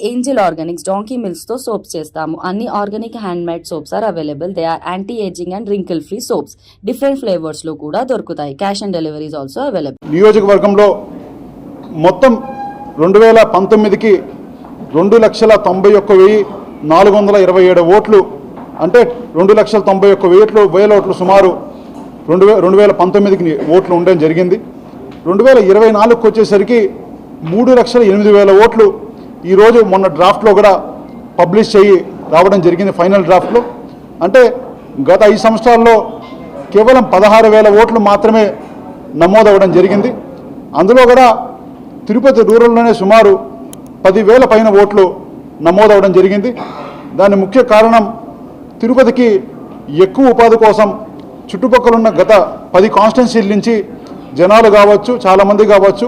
Angel Organics donkey milks తో soaps చేస్తాము. అన్ని organic hand made soaps are available. They are anti ageing and wrinkle free soaps. Different flavours లో కూడా దొరుకుతాయి. Cash and delivery is also available. నియోజకవర్గంలో మొత్తం 2019కి 2,91,427 ఓట్లు, అంటే 2,91,000 ఓట్లు సుమారు 2019కి ఓట్లు ఉండడం జరిగింది. 2024కి వచ్చేసరికి 3,08,000 ఓట్లు ఈరోజు మొన్న డ్రాఫ్ట్లో కూడా పబ్లిష్ చేయి రావడం జరిగింది. ఫైనల్ డ్రాఫ్ట్లో అంటే గత 5 సంవత్సరాల్లో కేవలం 16,000 ఓట్లు మాత్రమే నమోదవ్వడం జరిగింది. అందులో కూడా తిరుపతి రూరల్లోనే సుమారు 10,000 పైన ఓట్లు నమోదవడం జరిగింది. దాని ముఖ్య కారణం తిరుపతికి ఎక్కువ ఉపాధి కోసం చుట్టుపక్కల ఉన్న గత 10 కాన్స్టిట్యున్సీల నుంచి జనాలు కావచ్చు, చాలామంది కావచ్చు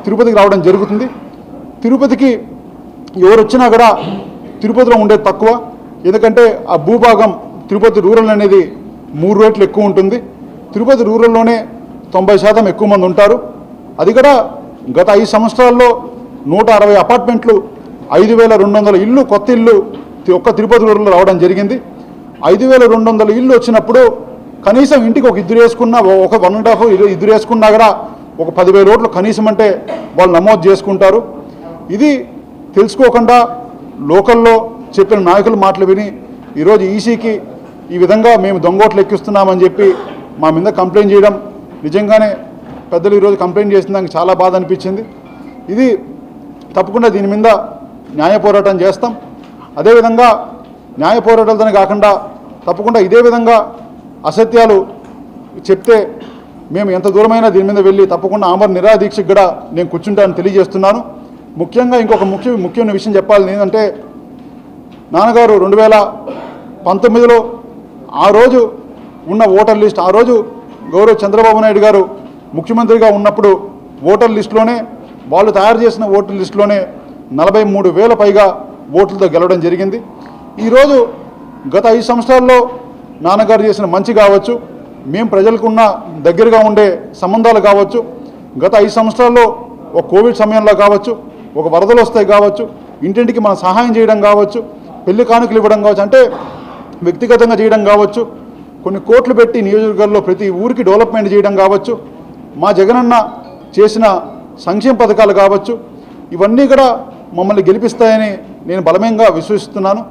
తిరుపతికి రావడం జరుగుతుంది. తిరుపతికి ఎవరు వచ్చినా కూడా తిరుపతిలో ఉండేది తక్కువ. ఎందుకంటే ఆ భూభాగం తిరుపతి రూరల్ అనేది 3 రేట్లు ఎక్కువ ఉంటుంది. తిరుపతి రూరల్లోనే 90% ఎక్కువ మంది ఉంటారు. అది కూడా గత 5 సంవత్సరాల్లో 160 అపార్ట్మెంట్లు, 5,200 ఇళ్ళు, కొత్త ఇళ్ళు ఒక్క తిరుపతి రూరల్లో రావడం జరిగింది. 5,200 ఇళ్ళు వచ్చినప్పుడు కనీసం ఇంటికి ఒక ఇద్దరు వేసుకున్నా, ఒక 1.5 ఇద్దరు వేసుకున్నా కూడా ఒక 10,000 ఓట్లు కనీసం అంటే వాళ్ళు నమోదు చేసుకుంటారు. ఇది తెలుసుకోకుండా లోకల్లో చెప్పిన నాయకుల మాటలు విని ఈరోజు ఈసీకి ఈ విధంగా మేము దొంగోట్లు ఎక్కిస్తున్నామని చెప్పి మా మీద కంప్లైంట్ చేయడం నిజంగానే పెద్దలు ఈరోజు కంప్లైంట్ చేసిన దానికి చాలా బాధ అనిపించింది. ఇది తప్పకుండా దీని మీద న్యాయ పోరాటం చేస్తాం. అదేవిధంగా న్యాయ పోరాటాలతోనే కాకుండా తప్పకుండా ఇదే విధంగా అసత్యాలు చెప్తే మేము ఎంత దూరమైనా దీని మీద వెళ్ళి తప్పకుండా ఆమర నిరాదీక్షకు కూడా నేను కూర్చుంటానని తెలియజేస్తున్నాను. ముఖ్యంగా ఇంకొక ముఖ్యమైన విషయం చెప్పాలి ఏంటంటే, నాన్నగారు 2019లో ఆ రోజు ఉన్న ఓటర్ లిస్ట్, ఆ రోజు గౌరవ్ చంద్రబాబు నాయుడు గారు ముఖ్యమంత్రిగా ఉన్నప్పుడు ఓటర్ లిస్టులోనే, వాళ్ళు తయారు చేసిన ఓటర్ లిస్టులోనే 43,000 పైగా ఓట్లతో గెలవడం జరిగింది. ఈరోజు గత 5 సంవత్సరాల్లో నాన్నగారు చేసిన మంచి కావచ్చు, మేము ప్రజలకున్న దగ్గరగా ఉండే సంబంధాలు కావచ్చు, గత 5 సంవత్సరాల్లో ఒక కోవిడ్ సమయంలో కావచ్చు, ఒక వరదలు వస్తాయి కావచ్చు, ఇంటింటికి మనం సహాయం చేయడం కావచ్చు, పెళ్లి కానుకలు ఇవ్వడం కావచ్చు, అంటే వ్యక్తిగతంగా చేయడం కావచ్చు, కొన్ని కోట్లు పెట్టి నియోజకవర్గాల్లో ప్రతి ఊరికి డెవలప్మెంట్ చేయడం కావచ్చు, మా జగనన్న చేసిన సంక్షేమ పథకాలు కావచ్చు, ఇవన్నీ కూడా మమ్మల్ని గెలిపిస్తాయని నేను బలమేంగా విశ్వసిస్తున్నాను.